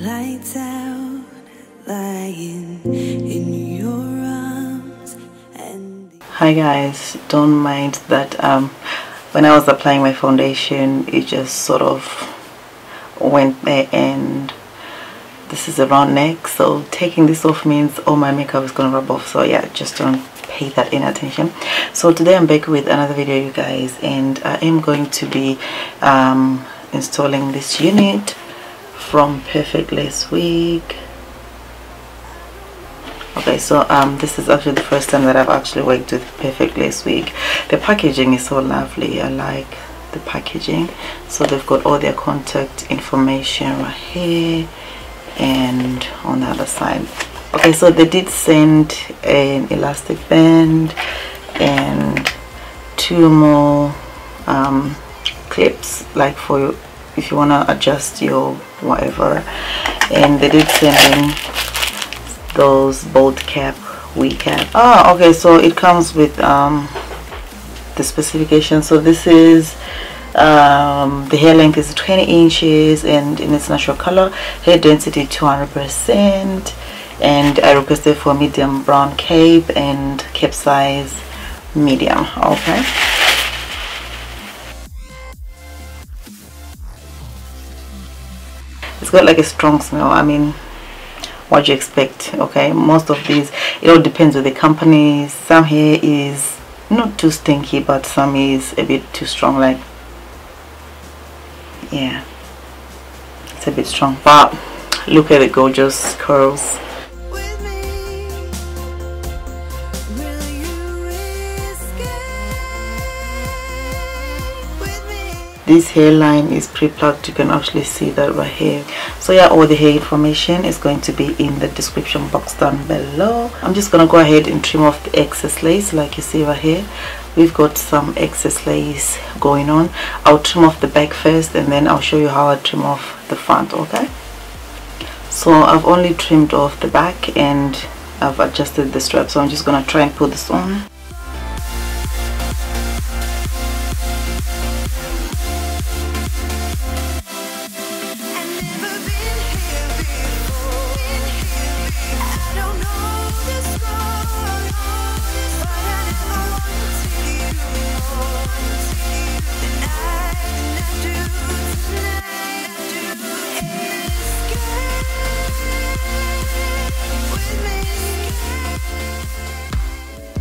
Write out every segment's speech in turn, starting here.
Lights out, lying in your arms. And hi guys, don't mind that when I was applying my foundation it just sort of went there, and this is a round neck, so taking this off means all my makeup is gonna rub off. So yeah, just don't pay that in attention. So today I'm back with another video, you guys, and I am going to be installing this unit from Perfectlace wig. Okay, so this is actually the first time that I've actually worked with Perfectlace wig. The packaging is so lovely. I like the packaging. So they've got all their contact information right here and on the other side. Okay, so they did send an elastic band and two more clips, like for if you want to adjust your whatever, and they did send in those bold cap, wig cap. Okay, so it comes with the specifications. So this is the hair length is 20 inches and in its natural color, hair density 200%, and I requested for medium brown cape and cape size medium. Okay, it's got like a strong smell. I mean, what you expect? Okay, most of these, it all depends on the company. Some hair is not too stinky, but some is a bit too strong. Like, yeah, it's a bit strong, but look at the gorgeous curls. This hairline is pre-plucked. You can actually see that right here. So yeah, all the hair information is going to be in the description box down below. I'm just gonna go ahead and trim off the excess lace. Like you see right here, we've got some excess lace going on. I'll trim off the back first and then I'll show you how I trim off the front. Okay, so I've only trimmed off the back and I've adjusted the strap, so I'm just gonna try and put this on.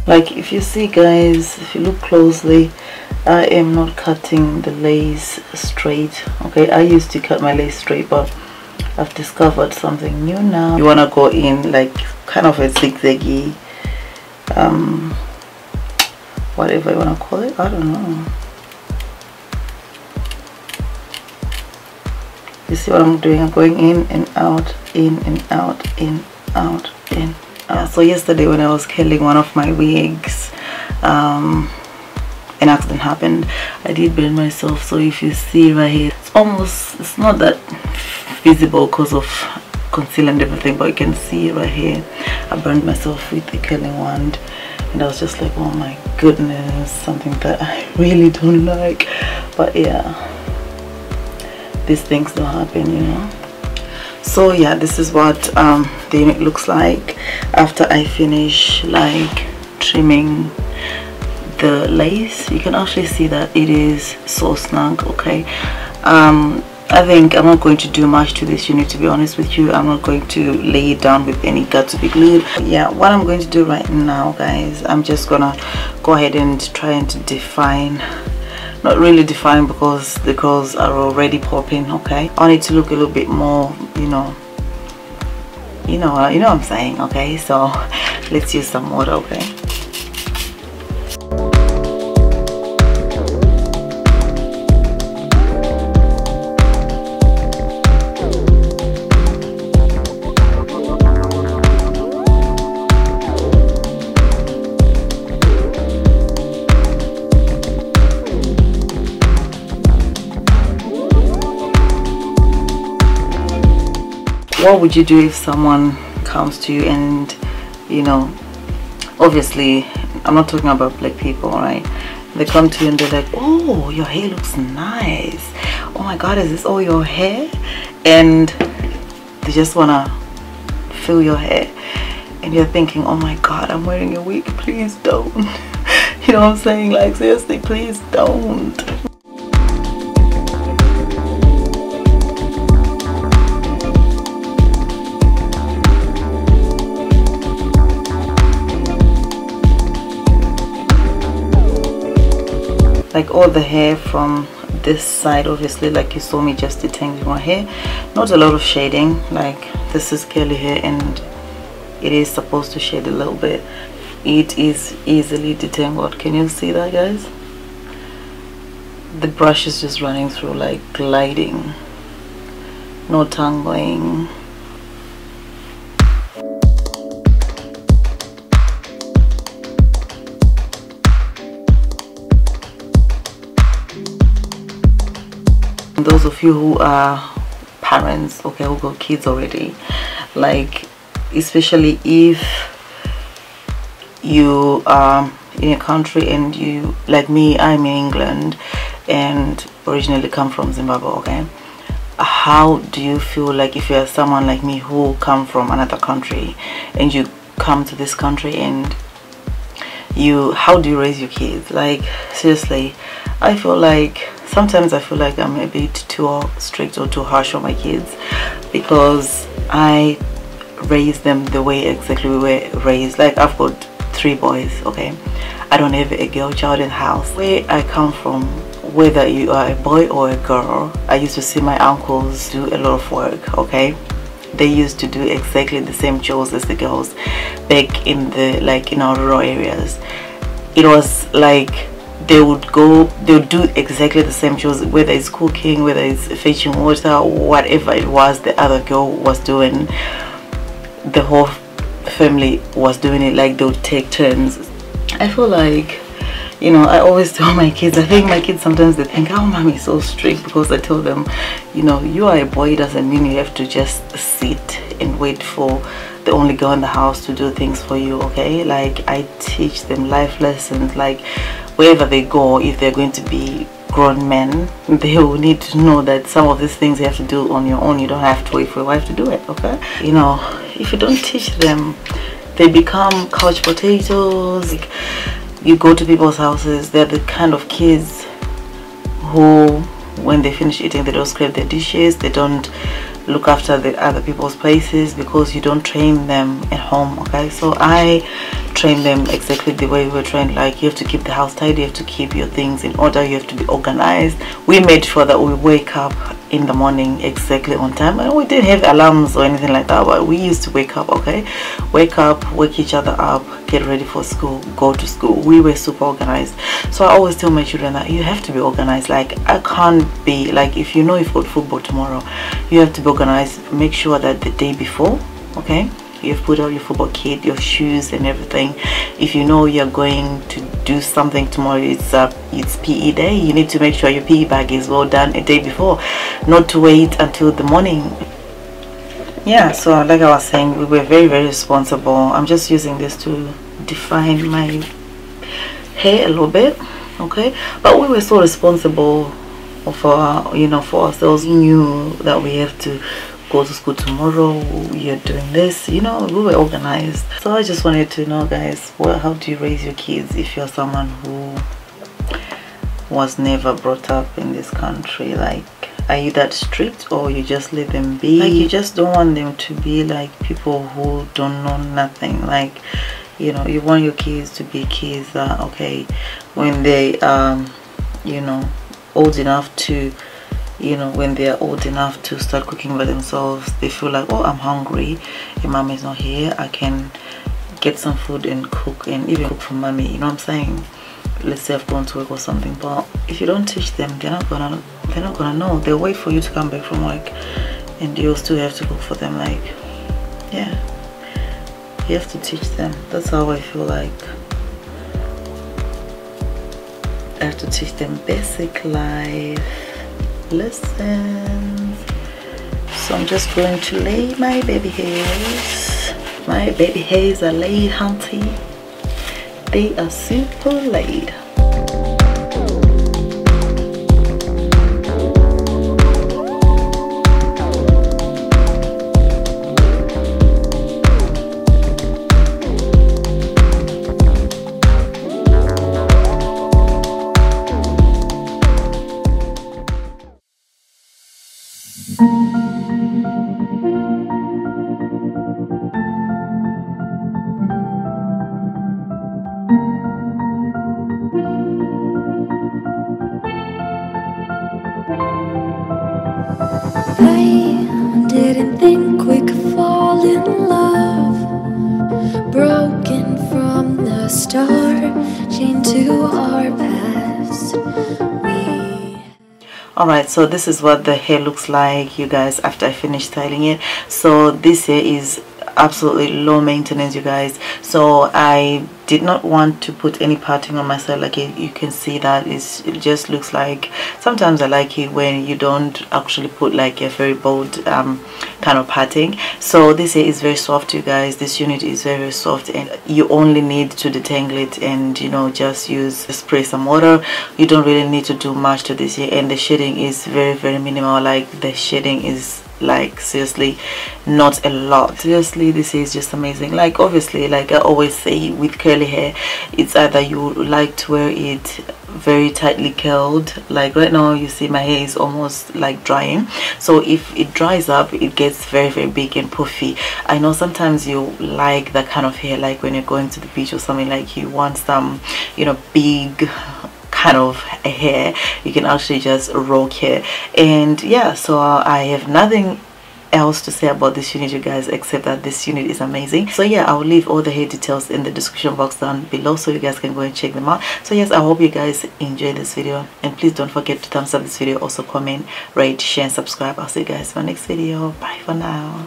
Like, if you see guys, if you look closely, I am not cutting the lace straight. Okay, I used to cut my lace straight, but I've discovered something new now. You want to go in like kind of a zigzaggy, whatever you want to call it, I don't know. You see what I'm doing? I'm going in and out, in and out, in, out, in. So yesterday when I was curling one of my wigs, an accident happened. I did burn myself. So if you see right here, it's not that visible because of concealer and everything, but you can see right here I burned myself with the curling wand, and I was just like, oh my goodness, something that I really don't like. But yeah, these things don't happen, you know. So yeah, this is what the unit looks like after I finish like trimming the lace. You can actually see that it is so snug. Okay, I think I'm not going to do much to this unit, to be honest with you. I'm not going to lay it down with any got to be glued. Yeah, what I'm going to do right now, guys, I'm just gonna go ahead and try and define, not really define because the curls are already popping. Okay, I need to look a little bit more, you know what I'm saying. Okay, so let's use some water. Okay, what would you do if someone comes to you and, you know, obviously I'm not talking about black people, right? They come to you and they're like, oh, your hair looks nice. Oh my god, is this all your hair? And they just wanna feel your hair, and you're thinking, oh my god, I'm wearing a wig, please don't. You know what I'm saying? Like, seriously, please don't. Like all the hair from this side, obviously, like you saw me just detangling my hair, not a lot of shading. Like, this is curly hair and it is supposed to shade a little bit. It is easily detangled. Can you see that, guys? The brush is just running through, like gliding, no tangling. Those of you who are parents, okay, who got kids already, like, especially if you are in a country and you, like me, I'm in England and originally come from Zimbabwe, okay, how do you feel like if you're someone like me who come from another country and you come to this country, and how do you raise your kids? Like, seriously, I feel like sometimes I feel like I'm a bit too strict or too harsh on my kids, because I raise them the way exactly we were raised. Like, I've got 3 boys, okay, I don't have a girl child in the house. Where I come from, whether you are a boy or a girl, I used to see my uncles do a lot of work, okay. They used to do exactly the same chores as the girls back in the, like, in our rural areas. It was like they would do exactly the same chores, whether it's cooking, whether it's fetching water, whatever it was the other girl was doing, the whole family was doing it. Like, they would take turns. I feel like, you know, I always tell my kids, I think my kids sometimes they think, oh, mommy's so strict, because I tell them, you know, you are a boy, doesn't mean you have to just sit and wait for the only girl in the house to do things for you, okay. Like, I teach them life lessons. Like, wherever they go, if they're going to be grown men, they will need to know that some of these things you have to do on your own. You don't have to wait for your wife to do it, okay. You know, if you don't teach them, they become couch potatoes. Like, you go to people's houses, they're the kind of kids who, when they finish eating, they don't scrape their dishes, they don't look after the other people's places, because you don't train them at home, okay. So I train them exactly the way we were trained. Like, you have to keep the house tidy, you have to keep your things in order, you have to be organized. We made sure that we wake up in the morning exactly on time, and we didn't have alarms or anything like that, but we used to wake up, okay. Wake up, wake each other up, get ready for school, go to school. We were super organized. So I always tell my children that you have to be organized. Like, I can't be like, if you know you've got football tomorrow, you have to be organized. Make sure that the day before, okay, you've put out your football kit, your shoes and everything. If you know you're going to do something tomorrow, it's PE day, you need to make sure your PE bag is well done a day before, not to wait until the morning. Yeah, so like I was saying, we were very, very responsible. I'm just using this to define my hair a little bit, okay. But we were so responsible for, you know, for ourselves. We knew that we have to go to school tomorrow, you're doing this, you know, we were organized. So I just wanted to know, guys, how do you raise your kids if you're someone who was never brought up in this country? Like, are you that strict, or you just let them be? Like, you just don't want them to be like people who don't know nothing. Like, you know, you want your kids to be kids that, okay, when they you know, old enough to, you know, when they're old enough to start cooking by themselves, they feel like, oh, I'm hungry, your mom is not here, I can get some food and cook, and even cook for mommy, you know what I'm saying? Let's say I've gone to work or something. But if you don't teach them, they're not gonna know. They'll wait for you to come back from work and you'll still have to cook for them. Like, yeah, you have to teach them. That's how I feel like. I have to teach them basic life lessons. So I'm just going to lay my baby hairs. My baby hairs are laid, hunty. They are super laid. I didn't think we could fall in love, broken from the start, chained to our past. Alright, so this is what the hair looks like, you guys, after I finish styling it. So this hair is absolutely low maintenance, you guys. So I did not want to put any parting on my side. Like you can see that it just looks like, sometimes I like it when you don't actually put like a very bold kind of parting. So this hair is very soft, you guys. This unit is very, very soft, and you only need to detangle it and, you know, just spray some water. You don't really need to do much to this hair, and the shading is very, very minimal. Like the shading is like seriously not a lot. Seriously, this is just amazing. Like obviously, like I always say with curly hair, it's either you like to wear it very tightly curled. Like right now you see my hair is almost like drying, so if it dries up it gets very, very big and puffy. I know sometimes you like that kind of hair, like when you're going to the beach or something, like you want some, you know, big kind of hair. You can actually just rock hair. And yeah, so I have nothing else to say about this unit, you guys, except that this unit is amazing. So yeah, I'll leave all the hair details in the description box down below, so you guys can go and check them out. So yes, I hope you guys enjoy this video, and please don't forget to thumbs up this video, also comment, rate, share and subscribe. I'll see you guys in my next video. Bye for now.